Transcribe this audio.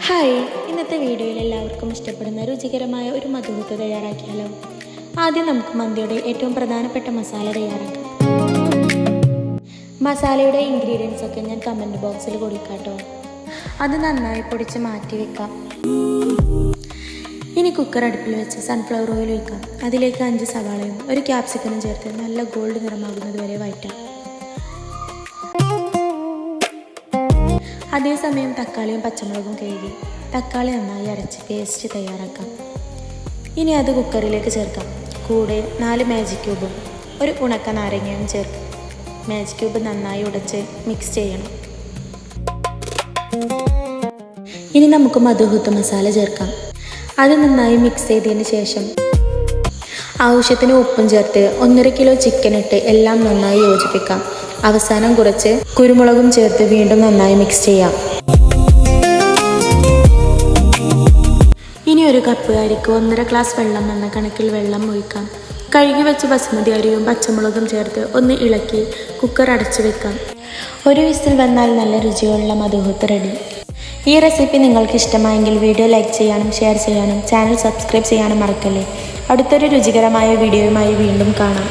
Hi, ഇന്നത്തെ വീഡിയോയിൽ എല്ലാവർക്കും ഇഷ്ടപ്പെടുന്ന രുചികരമായ ഒരു മധുഹത്ത് തയ്യാറാക്കിയാലോ. ആദ്യം നമുക്ക് മന്തിയുടെ ഏറ്റവും പ്രധാനപ്പെട്ട മസാല തയ്യാറാക്കാം. മസാലയുടെ ഇൻഗ്രീഡിയൻസ് ഒക്കെ ഞാൻ കമൻറ്റ് ബോക്സിൽ കൊടുക്കാട്ടോ. അത് നന്നായി പൊടിച്ച് മാറ്റി വെക്കാം. ഇനി കുക്കർ അടുപ്പിൽ വെച്ച് സൺഫ്ലവർ ഓയിൽ ഒഴിക്കാം. അതിലേക്ക് 5 സവാളയും ഒരു ക്യാപ്സിക്കനും ചേർത്ത് നല്ല ഗോൾഡ് നിറമാകുന്നത് വരെ വഴറ്റാം. അതേസമയം തക്കാളിയും പച്ചമുളകും കഴുകി തക്കാളി നന്നായി അരച്ച് പേസ്റ്റ് തയ്യാറാക്കാം. ഇനി അത് കുക്കറിലേക്ക് ചേർക്കാം. കൂടെ 4 മാജിക് ക്യൂബും ഒരു ഉണക്ക നാരങ്ങയും ചേർക്കാം. മാജിക് ക്യൂബ് നന്നായി ഉടച്ച് മിക്സ് ചെയ്യണം. ഇനി നമുക്ക് മധുഹത്ത് മസാല ചേർക്കാം. അത് നന്നായി മിക്സ് ചെയ്തതിന് ശേഷം ആവശ്യത്തിന് ഉപ്പും ചേർത്ത് 1.5 കിലോ ചിക്കൻ ഇട്ട് എല്ലാം നന്നായി യോജിപ്പിക്കാം. അവസാനം കുറച്ച് കുരുമുളകും ചേർത്ത് വീണ്ടും നന്നായി മിക്സ് ചെയ്യാം. ഇനി 1 കപ്പ് അരിക്ക് 1.5 ഗ്ലാസ് വെള്ളം എന്ന കണക്കിൽ വെള്ളം ഒഴിക്കാം. കഴുകി വെച്ച് ബസുമതി അരിയും പച്ചമുളകും ചേർത്ത് ഒന്ന് ഇളക്കി കുക്കർ അടച്ചു വെക്കാം. 1 വിസിൽ വന്നാൽ നല്ല രുചിയുള്ള മധുഹത്ത് റെഡി. ഈ റെസിപ്പി നിങ്ങൾക്ക് ഇഷ്ടമായെങ്കിൽ വീഡിയോ ലൈക്ക് ചെയ്യാനും ഷെയർ ചെയ്യാനും ചാനൽ സബ്സ്ക്രൈബ് ചെയ്യാനും മറക്കല്ലേ. അടുത്തൊരു രുചികരമായ വീഡിയോയുമായി വീണ്ടും കാണാം.